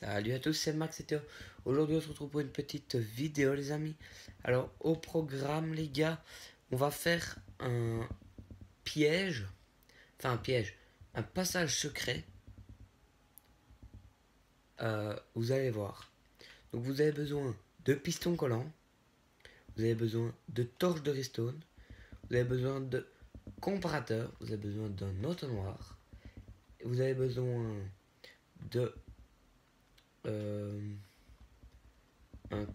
Salut à tous, c'est Max et Théo. Aujourd'hui on se retrouve pour une petite vidéo les amis. Alors au programme les gars, on va faire un piège, un passage secret. Vous allez voir. Donc vous avez besoin de pistons collants, vous avez besoin de torches de redstone, vous avez besoin de comparateurs, vous avez besoin d'un entonnoir, vous avez besoin de un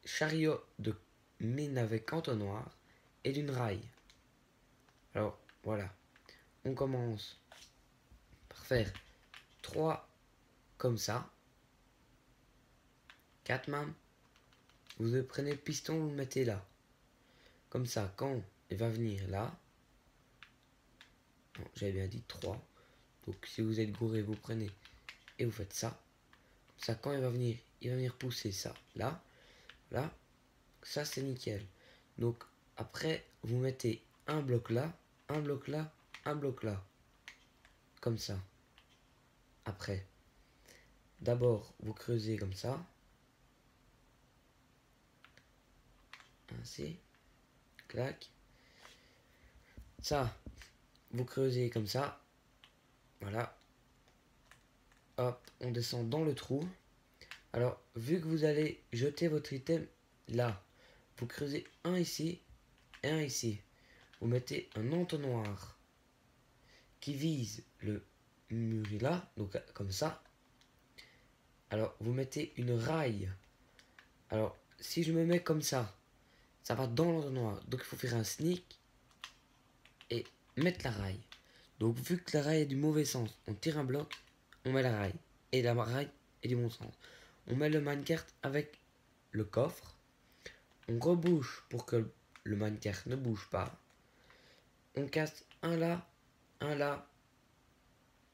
chariot de mine avec entonnoir et d'une rail. Alors voilà, on commence par faire 3 comme ça, 4 même. Vous prenez le piston, vous le mettez là. Comme ça, quand il va venir là, j'avais bien dit 3. Donc si vous êtes gouré, vous prenez et vous faites ça. Comme ça, quand il va venir pousser ça là, là. Ça c'est nickel. Donc après, vous mettez un bloc là, un bloc là, un bloc là. Comme ça. Après, d'abord, vous creusez comme ça. Ainsi. Clac. Ça, vous creusez comme ça. Voilà. Hop, on descend dans le trou. Alors, vu que vous allez jeter votre item là, vous creusez un ici et un ici. Vous mettez un entonnoir qui vise le mur là, donc comme ça. Alors, vous mettez une raille. Alors, si je me mets comme ça va dans l'entonnoir. Donc, il faut faire un sneak et mettre la raille. Donc, vu que la raille est du mauvais sens, on tire un bloc, on met la raille. Et la raille est du bon sens. On met le minecart avec le coffre. On rebouche pour que le minecart ne bouge pas. On casse un là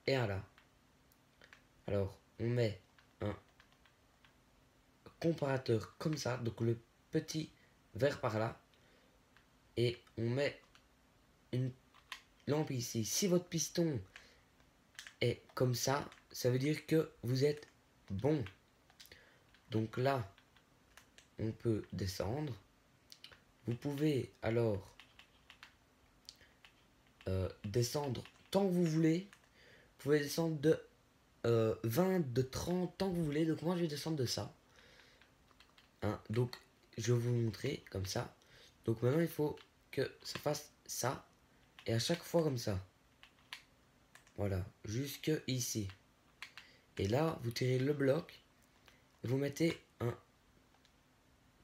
et un là. Alors, on met un comparateur comme ça, donc le petit vert par là. Et on met une lampe ici. Si votre piston est comme ça veut dire que vous êtes bon. Donc là, on peut descendre. Vous pouvez alors descendre tant que vous voulez. Vous pouvez descendre de 20, de 30, tant que vous voulez. Donc moi, je vais descendre de ça. Hein, donc, je vais vous montrer comme ça. Donc maintenant, il faut que ça fasse ça. Et à chaque fois comme ça. Voilà, jusque ici. Et là, vous tirez le bloc. Et vous mettez un...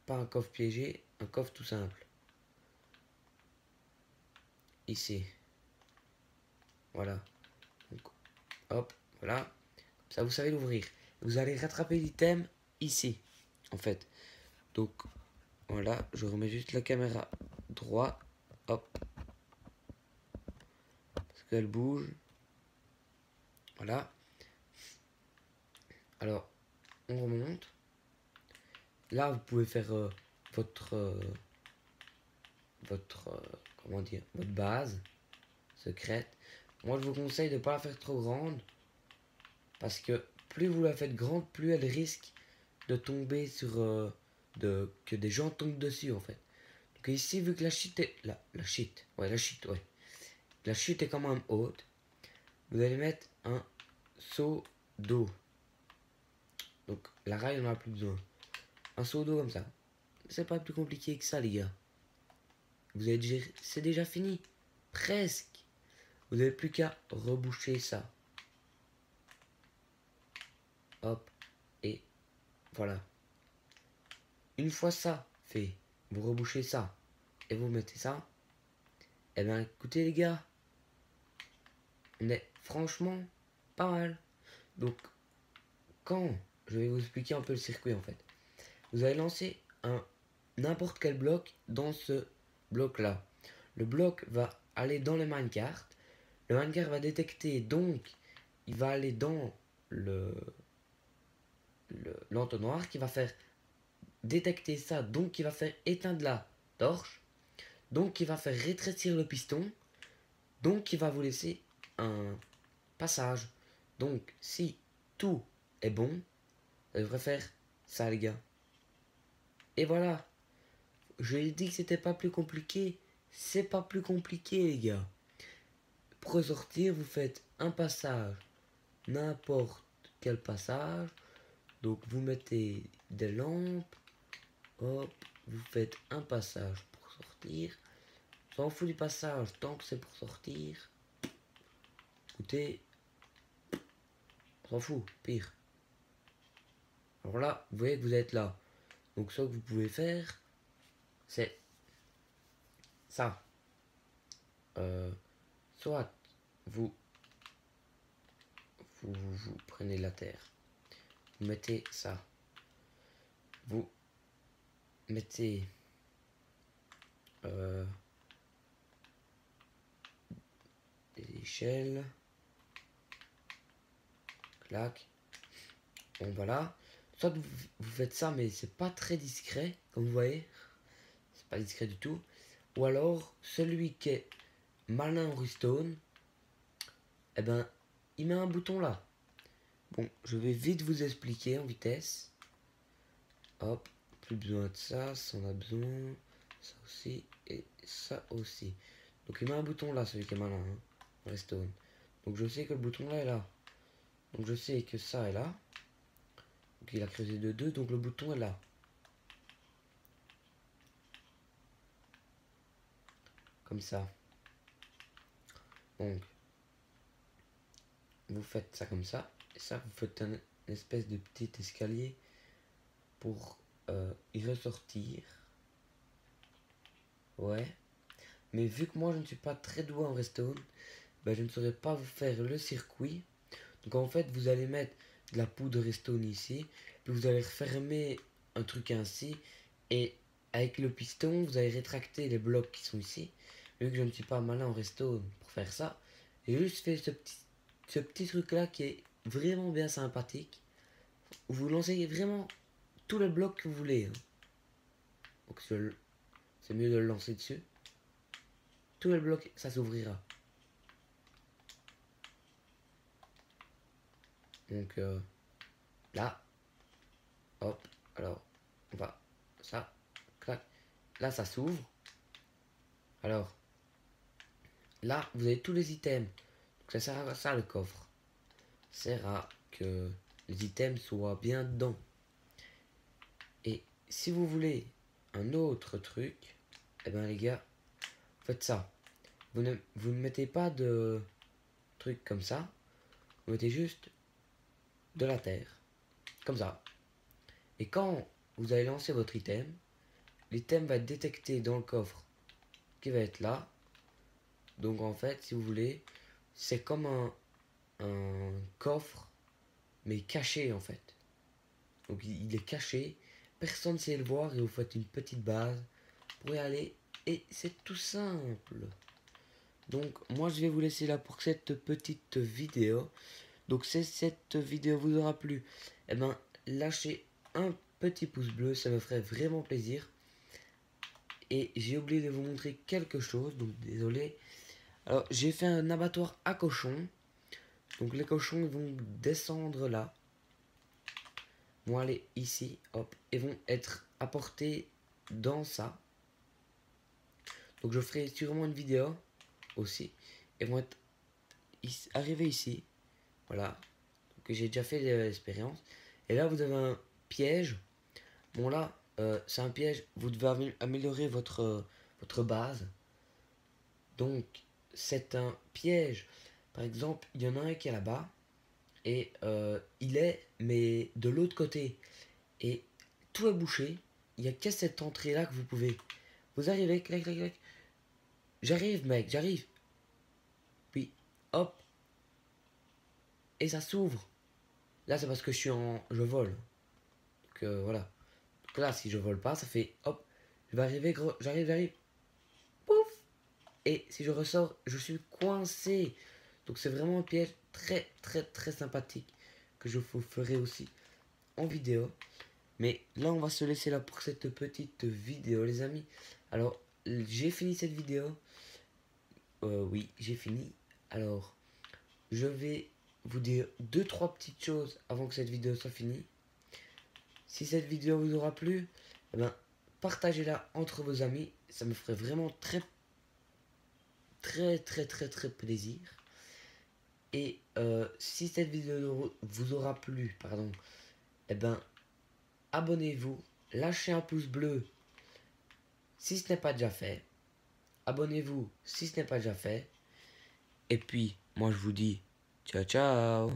Pas un coffre piégé, un coffre tout simple. Ici. Voilà. Donc, hop, voilà. Ça, vous savez l'ouvrir. Vous allez rattraper l'item ici, en fait. Donc, voilà, je remets juste la caméra droite. Hop. Parce qu'elle bouge. Voilà. Alors, on remonte. Là, vous pouvez faire comment dire, votre base secrète. Moi, je vous conseille de ne pas la faire trop grande. Parce que plus vous la faites grande, plus elle risque de tomber sur... que des gens tombent dessus, en fait. Donc ici, vu que la chute est... La chute, ouais. La chute est quand même haute. Vous allez mettre un seau d'eau. Donc la rail, on n'en a plus besoin. Un seau d'eau comme ça. C'est pas plus compliqué que ça, les gars. Vous avez déjà... C'est déjà fini. Presque. Vous n'avez plus qu'à reboucher ça. Hop. Et voilà. Une fois ça fait, vous rebouchez ça. Et vous mettez ça. Eh bien, écoutez, les gars. On est franchement pas mal. Donc, quand je vais vous expliquer un peu le circuit, en fait. Vous allez lancer n'importe quel bloc dans ce bloc là. Le bloc va aller dans le minecart. Le minecart va détecter, donc il va aller dans l'entonnoir qui va faire détecter ça, donc il va faire éteindre la torche, donc il va faire rétrécir le piston, donc il va vous laisser un passage. Donc si tout est bon, ça devrait faire ça, les gars. Et voilà. Je l'ai dit que c'était pas plus compliqué. C'est pas plus compliqué, les gars. Pour ressortir, vous faites un passage, n'importe quel passage. Donc vous mettez des lampes. Hop, vous faites un passage pour sortir. On s'en fout du passage tant que c'est pour sortir. Écoutez, on s'en fout, pire. Alors là, vous voyez que vous êtes là. Donc ce que vous pouvez faire, c'est ça. Soit vous prenez la terre, vous mettez ça, vous mettez des échelles, clac, bon voilà. Soit vous faites ça, mais c'est pas très discret, comme vous voyez, c'est pas discret du tout. Ou alors, celui qui est malin en Restone, eh ben, il met un bouton là. Bon, je vais vite vous expliquer en vitesse. Hop, plus besoin de ça, ça en a besoin, ça aussi et ça aussi. Donc il met un bouton là, celui qui est malin, hein, Restone. Donc je sais que le bouton là est là. Donc je sais que ça est là. Donc il a creusé de 2, donc le bouton est là. Comme ça. Donc vous faites ça comme ça. Et ça, vous faites une espèce de petit escalier pour y ressortir. Ouais. Mais vu que moi je ne suis pas très doué en Restone, ben, je ne saurais pas vous faire le circuit. Donc en fait, vous allez mettre de la poudre Restone ici, puis vous allez refermer un truc ainsi, et avec le piston, vous allez rétracter les blocs qui sont ici. Vu que je ne suis pas malin en Restone pour faire ça, j'ai juste fait ce petit truc là qui est vraiment bien sympathique. Vous lancez vraiment tous les blocs que vous voulez. Hein. Donc c'est mieux de le lancer dessus. Tous les blocs, ça s'ouvrira. Donc là, hop, alors on va ça, clac, là ça s'ouvre. Alors là vous avez tous les items. Donc ça sert à ça le coffre. Ça sert à que les items soient bien dedans. Et si vous voulez un autre truc, eh ben les gars, faites ça. Vous ne mettez pas de truc comme ça. Vous mettez juste de la terre. Comme ça. Et quand vous allez lancer votre item, l'item va être détecté dans le coffre qui va être là. Donc en fait, si vous voulez, c'est comme un coffre, mais caché en fait. Donc il est caché, personne ne sait le voir et vous faites une petite base pour y aller. Et c'est tout simple. Donc moi je vais vous laisser là pour cette petite vidéo. Donc si cette vidéo vous aura plu, eh ben lâchez un petit pouce bleu, ça me ferait vraiment plaisir. Et j'ai oublié de vous montrer quelque chose, donc désolé. Alors j'ai fait un abattoir à cochons. Donc les cochons ils vont descendre là. Vont aller ici, hop, et vont être apportés dans ça. Donc je ferai sûrement une vidéo aussi. Et vont être arrivés ici. Voilà. Que j'ai déjà fait l'expérience. Et là vous avez un piège. Bon là, c'est un piège. Vous devez améliorer votre base. Donc c'est un piège. Par exemple, il y en a un qui est là-bas. Et il est, mais de l'autre côté. Et tout est bouché. Il n'y a qu'à cette entrée-là que vous pouvez. Vous arrivez, clac, clac, clac. J'arrive, mec, j'arrive. Puis, hop. Et ça s'ouvre. Là, c'est parce que je vole. Donc, voilà. Donc là, si je vole pas, ça fait, hop. Je vais arriver, gros. J'arrive. Pouf. Et si je ressors, je suis coincé. Donc, c'est vraiment un piège très, très, très sympathique. Que je vous ferai aussi en vidéo. Mais là, on va se laisser là pour cette petite vidéo, les amis. Alors, j'ai fini cette vidéo. Oui, j'ai fini. Alors, je vais vous dire 2-3 petites choses avant que cette vidéo soit finie. Si cette vidéo vous aura plu, eh ben, partagez-la entre vos amis. Ça me ferait vraiment très plaisir. Et si cette vidéo vous aura plu, pardon, eh ben, abonnez-vous, lâchez un pouce bleu si ce n'est pas déjà fait. Abonnez-vous si ce n'est pas déjà fait. Et puis, moi je vous dis ciao ciao.